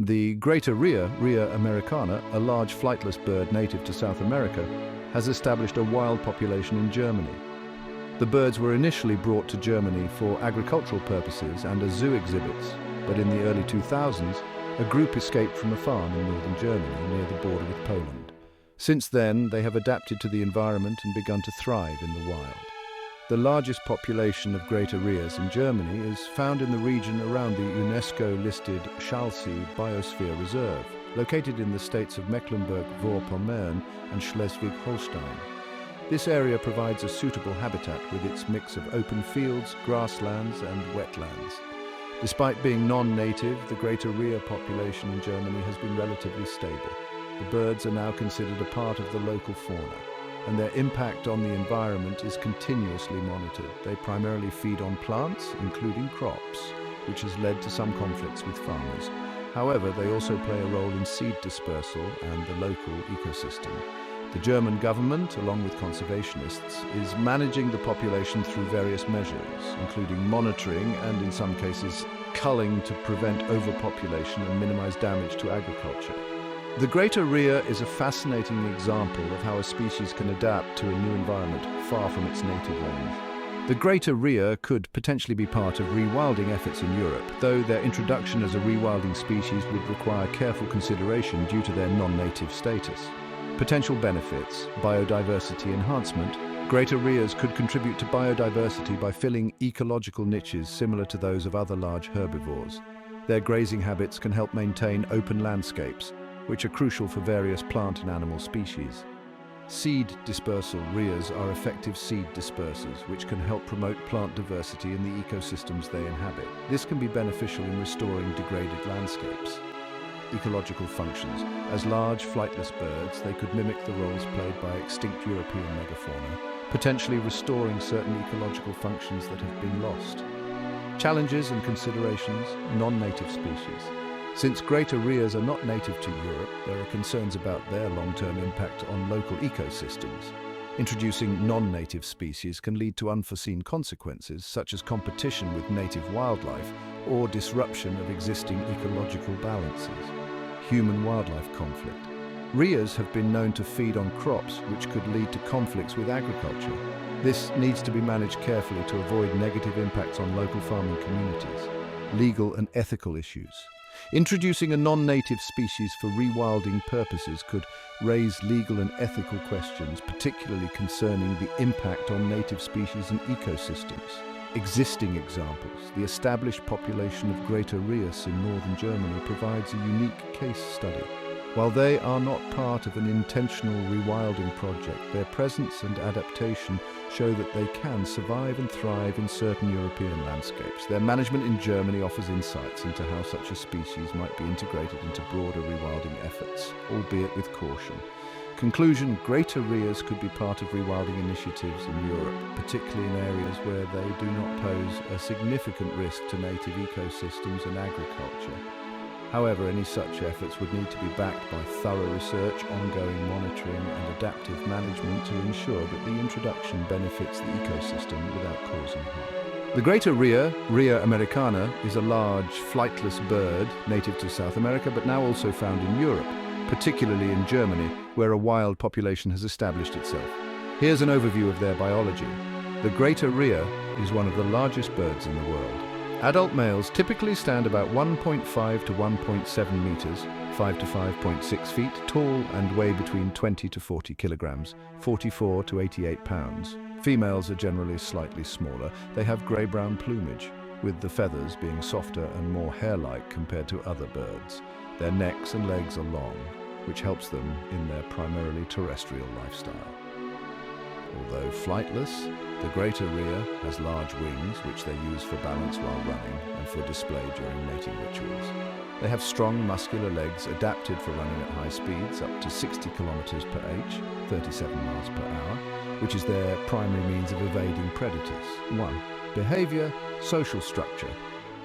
The Greater Rhea, Rhea americana, a large flightless bird native to South America, has established a wild population in Germany. The birds were initially brought to Germany for agricultural purposes and as zoo exhibits, but in the early 2000s, a group escaped from a farm in northern Germany near the border with Poland. Since then, they have adapted to the environment and begun to thrive in the wild. The largest population of Greater Rheas in Germany is found in the region around the UNESCO-listed Schleswig Biosphere Reserve, located in the states of Mecklenburg-Vorpommern and Schleswig-Holstein. This area provides a suitable habitat with its mix of open fields, grasslands and wetlands. Despite being non-native, the Greater Rhea population in Germany has been relatively stable. The birds are now considered a part of the local fauna, and their impact on the environment is continuously monitored. They primarily feed on plants, including crops, which has led to some conflicts with farmers. However, they also play a role in seed dispersal and the local ecosystem. The German government, along with conservationists, is managing the population through various measures, including monitoring and, in some cases, culling to prevent overpopulation and minimize damage to agriculture. The Greater Rhea is a fascinating example of how a species can adapt to a new environment far from its native range. The Greater Rhea could potentially be part of rewilding efforts in Europe, though their introduction as a rewilding species would require careful consideration due to their non-native status. Potential benefits: biodiversity enhancement. Greater Rheas could contribute to biodiversity by filling ecological niches similar to those of other large herbivores. Their grazing habits can help maintain open landscapes, which are crucial for various plant and animal species. Seed dispersal: Rheas are effective seed dispersers, which can help promote plant diversity in the ecosystems they inhabit. This can be beneficial in restoring degraded landscapes. Ecological functions: as large flightless birds, they could mimic the roles played by extinct European megafauna, potentially restoring certain ecological functions that have been lost. Challenges and considerations: non-native species. Since Greater Rheas are not native to Europe, there are concerns about their long-term impact on local ecosystems. Introducing non-native species can lead to unforeseen consequences, such as competition with native wildlife or disruption of existing ecological balances. Human-wildlife conflict. Rheas have been known to feed on crops, which could lead to conflicts with agriculture. This needs to be managed carefully to avoid negative impacts on local farming communities. Legal and ethical issues. Introducing a non-native species for rewilding purposes could raise legal and ethical questions, particularly concerning the impact on native species and ecosystems. Existing examples: the established population of Greater Rheas in northern Germany provides a unique case study. While they are not part of an intentional rewilding project, their presence and adaptation show that they can survive and thrive in certain European landscapes. Their management in Germany offers insights into how such a species might be integrated into broader rewilding efforts, albeit with caution. Conclusion: Greater Rheas could be part of rewilding initiatives in Europe, particularly in areas where they do not pose a significant risk to native ecosystems and agriculture. However, any such efforts would need to be backed by thorough research, ongoing monitoring and adaptive management to ensure that the introduction benefits the ecosystem without causing harm. The Greater Rhea, Rhea americana, is a large, flightless bird native to South America but now also found in Europe, particularly in Germany, where a wild population has established itself. Here's an overview of their biology. The Greater Rhea is one of the largest birds in the world. Adult males typically stand about 1.5 to 1.7 meters, 5 to 5.6 feet tall, and weigh between 20 to 40 kilograms, 44 to 88 pounds. Females are generally slightly smaller. They have grey-brown plumage, with the feathers being softer and more hair-like compared to other birds. Their necks and legs are long, which helps them in their primarily terrestrial lifestyle. Although flightless, the Greater Rhea has large wings, which they use for balance while running and for display during mating rituals. They have strong, muscular legs adapted for running at high speeds, up to 60 kilometers per h, 37 miles per hour, which is their primary means of evading predators. 1. Behavior, social structure.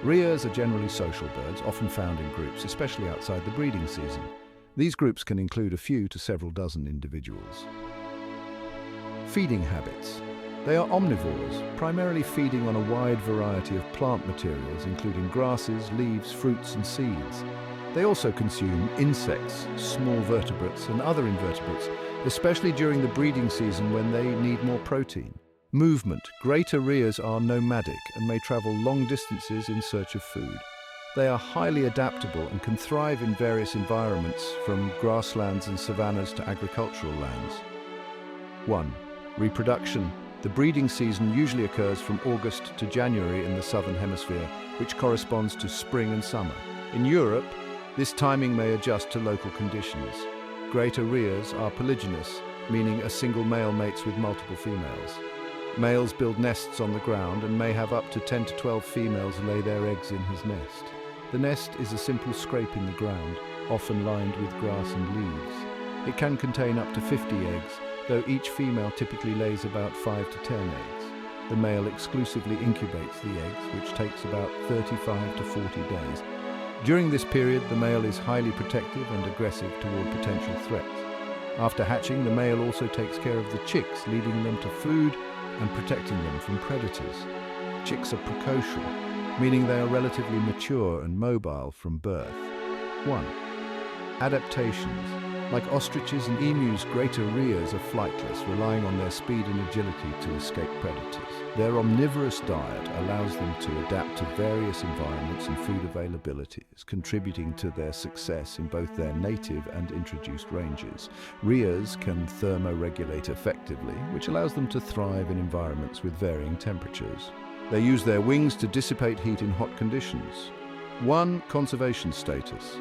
Rheas are generally social birds, often found in groups, especially outside the breeding season. These groups can include a few to several dozen individuals. Feeding habits. They are omnivores, primarily feeding on a wide variety of plant materials, including grasses, leaves, fruits, and seeds. They also consume insects, small vertebrates, and other invertebrates, especially during the breeding season when they need more protein. Movement. Greater Rheas are nomadic and may travel long distances in search of food. They are highly adaptable and can thrive in various environments, from grasslands and savannas to agricultural lands. 1. Reproduction. The breeding season usually occurs from August to January in the southern hemisphere, which corresponds to spring and summer. In Europe, this timing may adjust to local conditions. Greater Rheas are polygynous, meaning a single male mates with multiple females. Males build nests on the ground and may have up to 10 to 12 females lay their eggs in his nest. The nest is a simple scrape in the ground, often lined with grass and leaves. It can contain up to 50 eggs, though each female typically lays about 5 to 10 eggs. The male exclusively incubates the eggs, which takes about 35 to 40 days. During this period, the male is highly protective and aggressive toward potential threats. After hatching, the male also takes care of the chicks, leading them to food and protecting them from predators. Chicks are precocial, meaning they are relatively mature and mobile from birth. 1. Adaptations. Like ostriches and emus, greater rheas are flightless, relying on their speed and agility to escape predators. Their omnivorous diet allows them to adapt to various environments and food availabilities, contributing to their success in both their native and introduced ranges. Rheas can thermoregulate effectively, which allows them to thrive in environments with varying temperatures. They use their wings to dissipate heat in hot conditions. 1. Conservation status.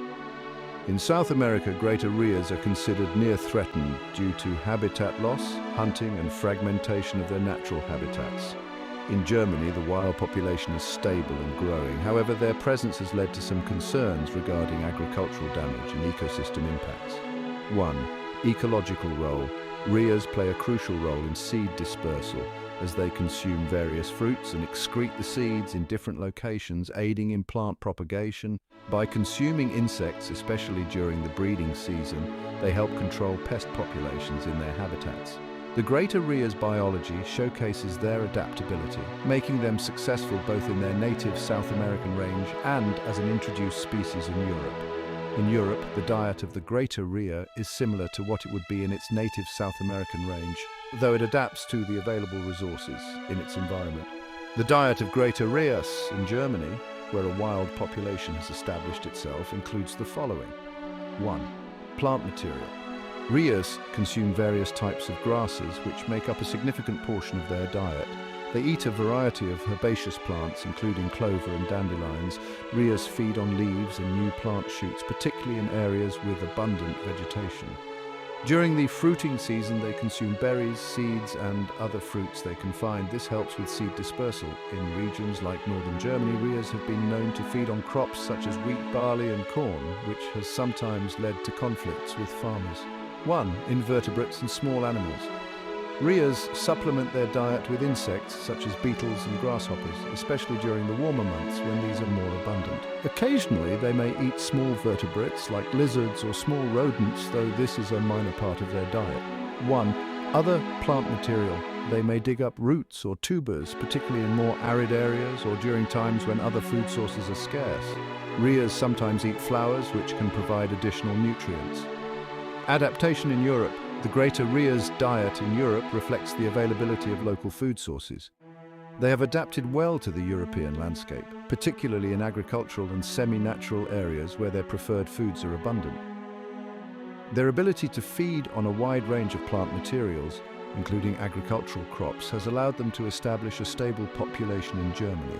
In South America, greater rheas are considered near threatened due to habitat loss, hunting and fragmentation of their natural habitats. In Germany, the wild population is stable and growing. However, their presence has led to some concerns regarding agricultural damage and ecosystem impacts. 1. Ecological role. Rheas play a crucial role in seed dispersal, as they consume various fruits and excrete the seeds in different locations, aiding in plant propagation. By consuming insects, especially during the breeding season, they help control pest populations in their habitats. The Greater Rhea's biology showcases their adaptability, making them successful both in their native South American range and as an introduced species in Europe. In Europe, the diet of the Greater Rhea is similar to what it would be in its native South American range, though it adapts to the available resources in its environment. The diet of Greater Rheas in Germany, where a wild population has established itself, includes the following. 1. Plant material. Rheas consume various types of grasses, which make up a significant portion of their diet. They eat a variety of herbaceous plants, including clover and dandelions. Rheas feed on leaves and new plant shoots, particularly in areas with abundant vegetation. During the fruiting season, they consume berries, seeds, and other fruits they can find. This helps with seed dispersal. In regions like northern Germany, rheas have been known to feed on crops such as wheat, barley, and corn, which has sometimes led to conflicts with farmers. 1. Invertebrates and small animals. Rheas supplement their diet with insects such as beetles and grasshoppers, especially during the warmer months when these are more abundant. Occasionally, they may eat small vertebrates like lizards or small rodents, though this is a minor part of their diet. 1. Other plant material. They may dig up roots or tubers, particularly in more arid areas or during times when other food sources are scarce. Rheas sometimes eat flowers, which can provide additional nutrients. Adaptation in Europe. The Greater Rhea's diet in Europe reflects the availability of local food sources. They have adapted well to the European landscape, particularly in agricultural and semi-natural areas where their preferred foods are abundant. Their ability to feed on a wide range of plant materials, including agricultural crops, has allowed them to establish a stable population in Germany.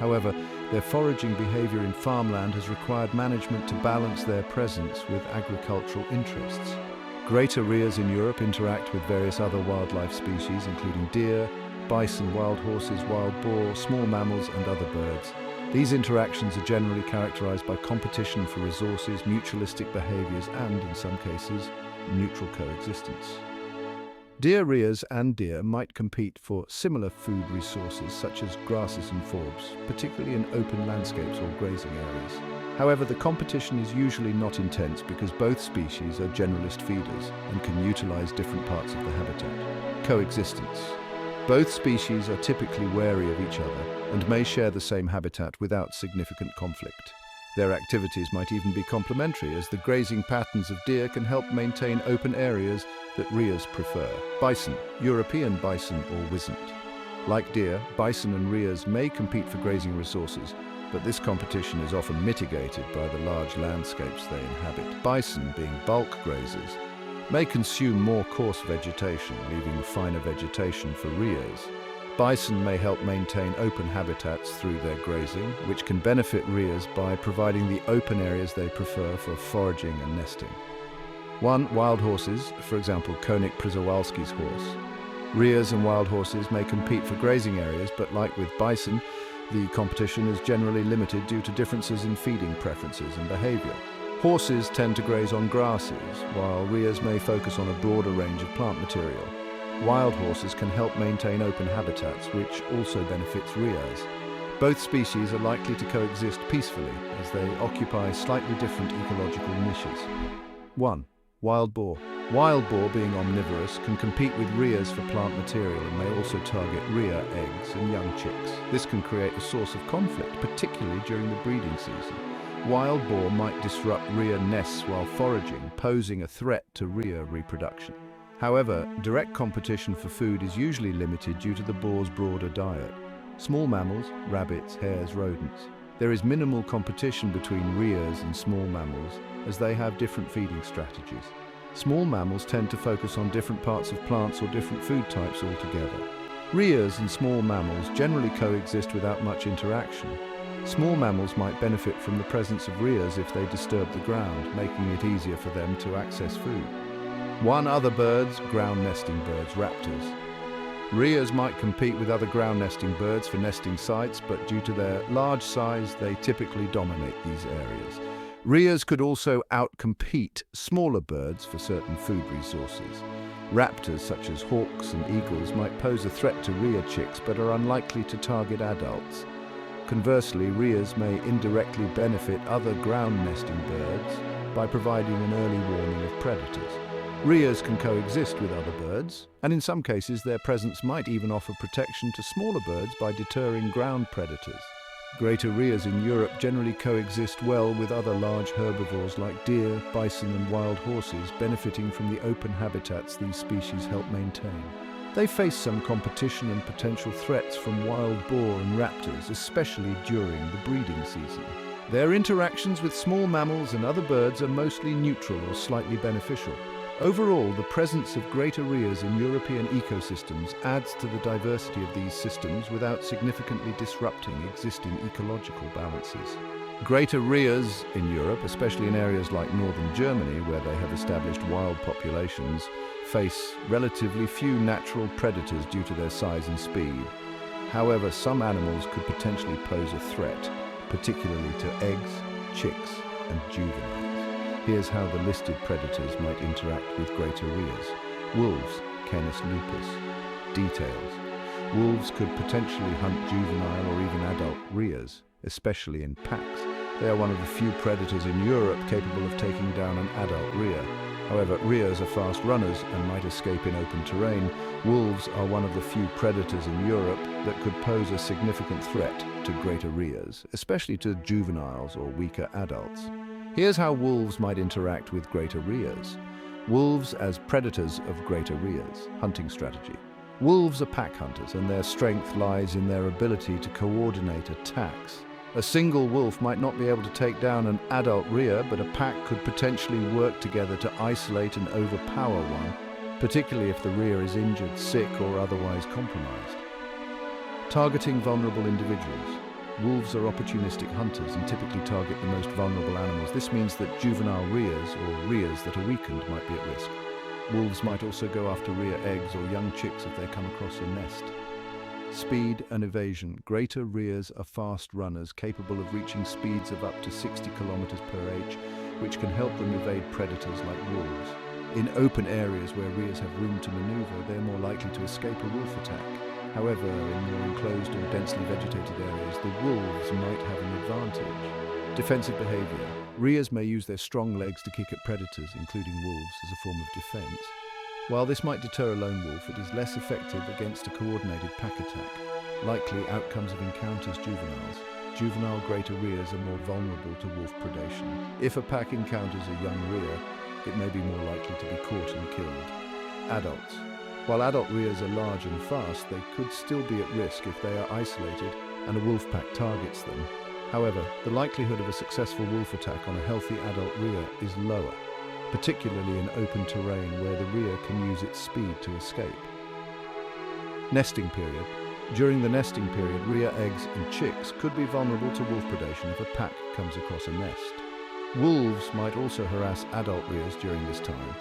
However, their foraging behavior in farmland has required management to balance their presence with agricultural interests. Greater rheas in Europe interact with various other wildlife species, including deer, bison, wild horses, wild boar, small mammals, and other birds. These interactions are generally characterized by competition for resources, mutualistic behaviors, and, in some cases, neutral coexistence. Deer rheas and deer might compete for similar food resources such as grasses and forbs, particularly in open landscapes or grazing areas. However, the competition is usually not intense because both species are generalist feeders and can utilize different parts of the habitat. Coexistence. Both species are typically wary of each other and may share the same habitat without significant conflict. Their activities might even be complementary, as the grazing patterns of deer can help maintain open areas that rheas prefer. Bison, European bison or wisent. Like deer, bison and rheas may compete for grazing resources, but this competition is often mitigated by the large landscapes they inhabit. Bison, being bulk grazers, may consume more coarse vegetation, leaving finer vegetation for rheas. Bison may help maintain open habitats through their grazing, which can benefit rheas by providing the open areas they prefer for foraging and nesting. Wild horses, for example, Koenig Przewalski's horse. Rheas and wild horses may compete for grazing areas, but like with bison, the competition is generally limited due to differences in feeding preferences and behavior. Horses tend to graze on grasses, while rheas may focus on a broader range of plant material. Wild horses can help maintain open habitats, which also benefits rheas. Both species are likely to coexist peacefully, as they occupy slightly different ecological niches. 1. Wild boar. Wild boar, being omnivorous, can compete with rheas for plant material and may also target rhea eggs and young chicks. This can create a source of conflict, particularly during the breeding season. Wild boar might disrupt rhea nests while foraging, posing a threat to rhea reproduction. However, direct competition for food is usually limited due to the boar's broader diet. Small mammals, rabbits, hares, rodents. There is minimal competition between rheas and small mammals, as they have different feeding strategies. Small mammals tend to focus on different parts of plants or different food types altogether. Rheas and small mammals generally coexist without much interaction. Small mammals might benefit from the presence of rheas if they disturb the ground, making it easier for them to access food. Other birds, ground nesting birds, raptors. Rheas might compete with other ground nesting birds for nesting sites, but due to their large size, they typically dominate these areas. Rheas could also outcompete smaller birds for certain food resources. Raptors, such as hawks and eagles, might pose a threat to rhea chicks, but are unlikely to target adults. Conversely, rheas may indirectly benefit other ground nesting birds by providing an early warning of predators. Rheas can coexist with other birds, and in some cases their presence might even offer protection to smaller birds by deterring ground predators. Greater rheas in Europe generally coexist well with other large herbivores like deer, bison and wild horses, benefiting from the open habitats these species help maintain. They face some competition and potential threats from wild boar and raptors, especially during the breeding season. Their interactions with small mammals and other birds are mostly neutral or slightly beneficial. Overall, the presence of greater rheas in European ecosystems adds to the diversity of these systems without significantly disrupting existing ecological balances. Greater rheas in Europe, especially in areas like northern Germany, where they have established wild populations, face relatively few natural predators due to their size and speed. However, some animals could potentially pose a threat, particularly to eggs, chicks, and juveniles. Here's how the listed predators might interact with greater rheas. Wolves, Canis lupus. Details. Wolves could potentially hunt juvenile or even adult rheas, especially in packs. They are one of the few predators in Europe capable of taking down an adult rhea. However, rheas are fast runners and might escape in open terrain. Wolves are one of the few predators in Europe that could pose a significant threat to greater rheas, especially to juveniles or weaker adults. Here's how wolves might interact with greater rheas. Wolves as predators of greater rheas. Hunting strategy. Wolves are pack hunters, and their strength lies in their ability to coordinate attacks. A single wolf might not be able to take down an adult rhea, but a pack could potentially work together to isolate and overpower one, particularly if the rhea is injured, sick, or otherwise compromised. Targeting vulnerable individuals. Wolves are opportunistic hunters and typically target the most vulnerable animals. This means that juvenile rheas, or rheas that are weakened, might be at risk. Wolves might also go after rhea eggs or young chicks if they come across a nest. Speed and evasion. Greater rheas are fast runners capable of reaching speeds of up to 60 kilometers per h, which can help them evade predators like wolves. In open areas where rheas have room to maneuver, they are more likely to escape a wolf attack. However, in more enclosed or densely vegetated areas, the wolves might have an advantage. Defensive behavior. Rheas may use their strong legs to kick at predators, including wolves, as a form of defense. While this might deter a lone wolf, it is less effective against a coordinated pack attack. Likely outcomes of encounters. Juveniles. juvenile Greater Rheas are more vulnerable to wolf predation. If a pack encounters a young Rhea, it may be more likely to be caught and killed. Adults. While adult Rheas are large and fast, they could still be at risk if they are isolated and a wolf pack targets them. However, the likelihood of a successful wolf attack on a healthy adult Rhea is lower, particularly in open terrain where the Rhea can use its speed to escape. Nesting period. During the nesting period, Rhea eggs and chicks could be vulnerable to wolf predation if a pack comes across a nest. Wolves might also harass adult Rheas during this time,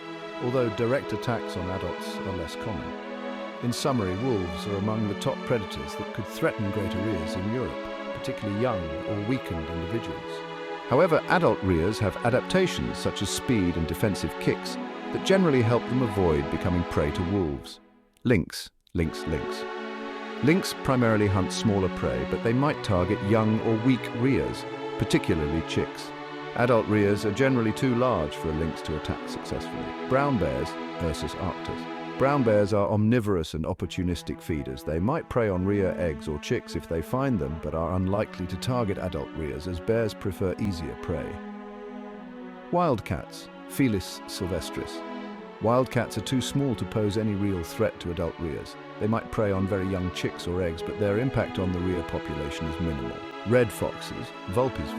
although direct attacks on adults are less common. In summary, wolves are among the top predators that could threaten Greater Rheas in Europe, particularly young or weakened individuals. However, adult Rheas have adaptations such as speed and defensive kicks that generally help them avoid becoming prey to wolves. Lynx. Lynx primarily hunt smaller prey, but they might target young or weak Rheas, particularly chicks. Adult Rheas are generally too large for a lynx to attack successfully. Brown bears, Ursus arctos. Brown bears are omnivorous and opportunistic feeders. They might prey on Rhea eggs or chicks if they find them, but are unlikely to target adult Rheas as bears prefer easier prey. Wildcats, Felis sylvestris. Wildcats are too small to pose any real threat to adult Rheas. They might prey on very young chicks or eggs, but their impact on the Rhea population is minimal. Red foxes, Vulpes.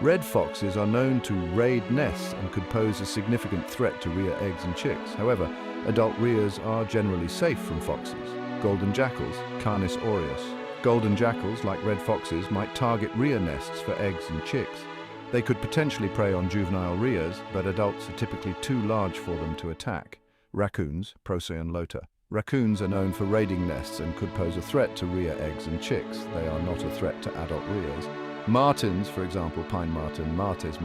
Red foxes are known to raid nests and could pose a significant threat to Rhea eggs and chicks. However, adult Rheas are generally safe from foxes. Golden jackals, Canis aureus. Golden jackals, like red foxes, might target Rhea nests for eggs and chicks. They could potentially prey on juvenile Rheas, but adults are typically too large for them to attack. Raccoons, Procyon lota. Raccoons are known for raiding nests and could pose a threat to Rhea eggs and chicks. They are not a threat to adult Rheas. Martins, for example, pine martin, Martes.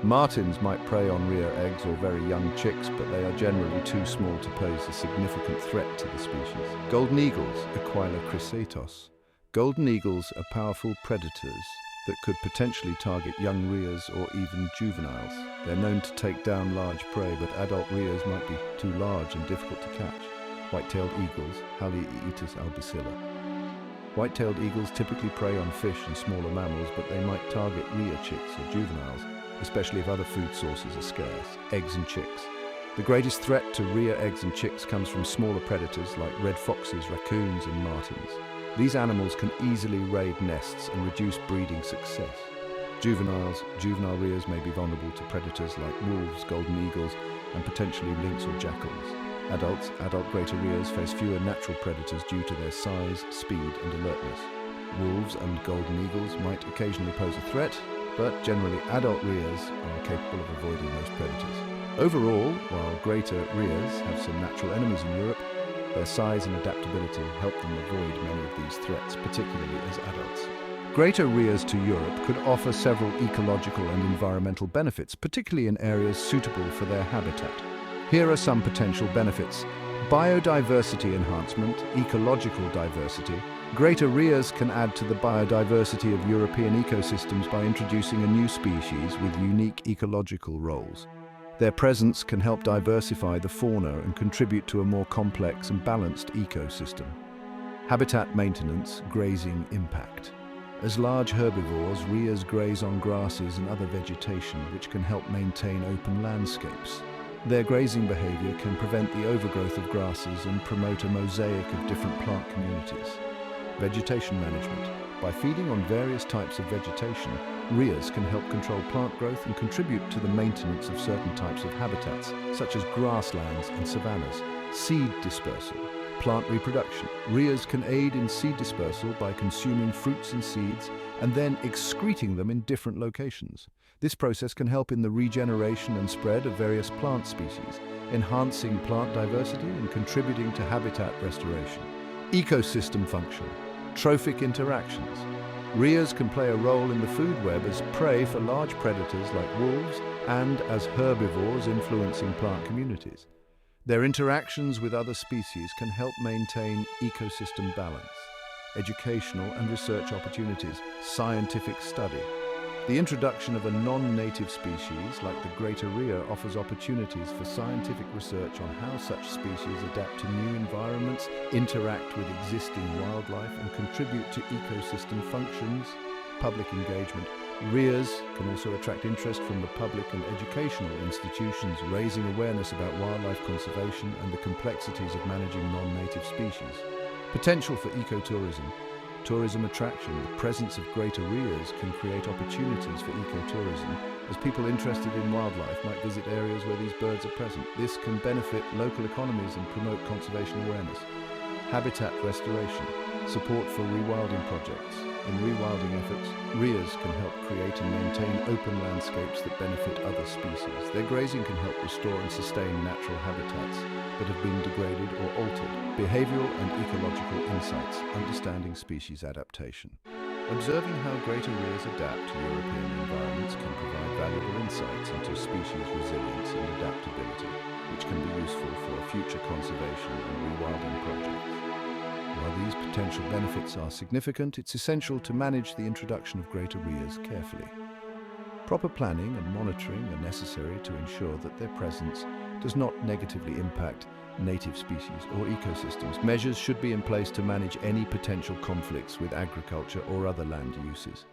Martins might prey on Rhea eggs or very young chicks, but they are generally too small to pose a significant threat to the species. Golden eagles, Aquila chrysaetos. Golden eagles are powerful predators that could potentially target young Rheas or even juveniles. They're known to take down large prey, but adult Rheas might be too large and difficult to catch. White-tailed eagles, Haliaeetus albicilla. White-tailed eagles typically prey on fish and smaller mammals, but they might target Rhea chicks or juveniles, especially if other food sources are scarce. Eggs and chicks. The greatest threat to Rhea eggs and chicks comes from smaller predators like red foxes, raccoons, and martins. These animals can easily raid nests and reduce breeding success. Juvenile Rheas may be vulnerable to predators like wolves, golden eagles, and potentially lynx or jackals. Adult Greater Rheas face fewer natural predators due to their size, speed, and alertness. Wolves and golden eagles might occasionally pose a threat, but generally adult Rheas are capable of avoiding most predators. Overall, while Greater Rheas have some natural enemies in Europe, their size and adaptability help them avoid many of these threats, particularly as adults. Greater Rheas to Europe could offer several ecological and environmental benefits, particularly in areas suitable for their habitat. Here are some potential benefits. Biodiversity enhancement, ecological diversity. Greater Rheas can add to the biodiversity of European ecosystems by introducing a new species with unique ecological roles. Their presence can help diversify the fauna and contribute to a more complex and balanced ecosystem. Habitat maintenance, grazing impact. As large herbivores, Rheas graze on grasses and other vegetation, which can help maintain open landscapes. Their grazing behavior can prevent the overgrowth of grasses and promote a mosaic of different plant communities. Vegetation management. By feeding on various types of vegetation, Rheas can help control plant growth and contribute to the maintenance of certain types of habitats, such as grasslands and savannas. Seed dispersal. Plant reproduction. Rheas can aid in seed dispersal by consuming fruits and seeds and then excreting them in different locations. This process can help in the regeneration and spread of various plant species, enhancing plant diversity and contributing to habitat restoration. Ecosystem function. Trophic interactions. Rheas can play a role in the food web as prey for large predators like wolves and as herbivores influencing plant communities. Their interactions with other species can help maintain ecosystem balance. Educational and research opportunities. Scientific study. The introduction of a non-native species like the Greater Rhea offers opportunities for scientific research on how such species adapt to new environments, interact with existing wildlife, and contribute to ecosystem functions. public engagement. Rheas can also attract interest from the public and educational institutions, raising awareness about wildlife conservation and the complexities of managing non-native species. Potential for ecotourism. Tourism attraction. The presence of greater rheas can create opportunities for ecotourism, as people interested in wildlife might visit areas where these birds are present. This can benefit local economies and promote conservation awareness. Habitat restoration. Support for rewilding projects. In rewilding efforts, rheas can help create and maintain open landscapes that benefit other species. Their grazing can help restore and sustain natural habitats that have been degraded or altered. Behavioral and ecological insights, understanding species adaptation. Observing how greater rheas adapt to European environments can provide valuable insights into species resilience and adaptability, which can be useful for future conservation and rewilding projects. While these potential benefits are significant, it's essential to manage the introduction of greater rheas carefully. Proper planning and monitoring are necessary to ensure that their presence does not negatively impact native species or ecosystems. Measures should be in place to manage any potential conflicts with agriculture or other land uses.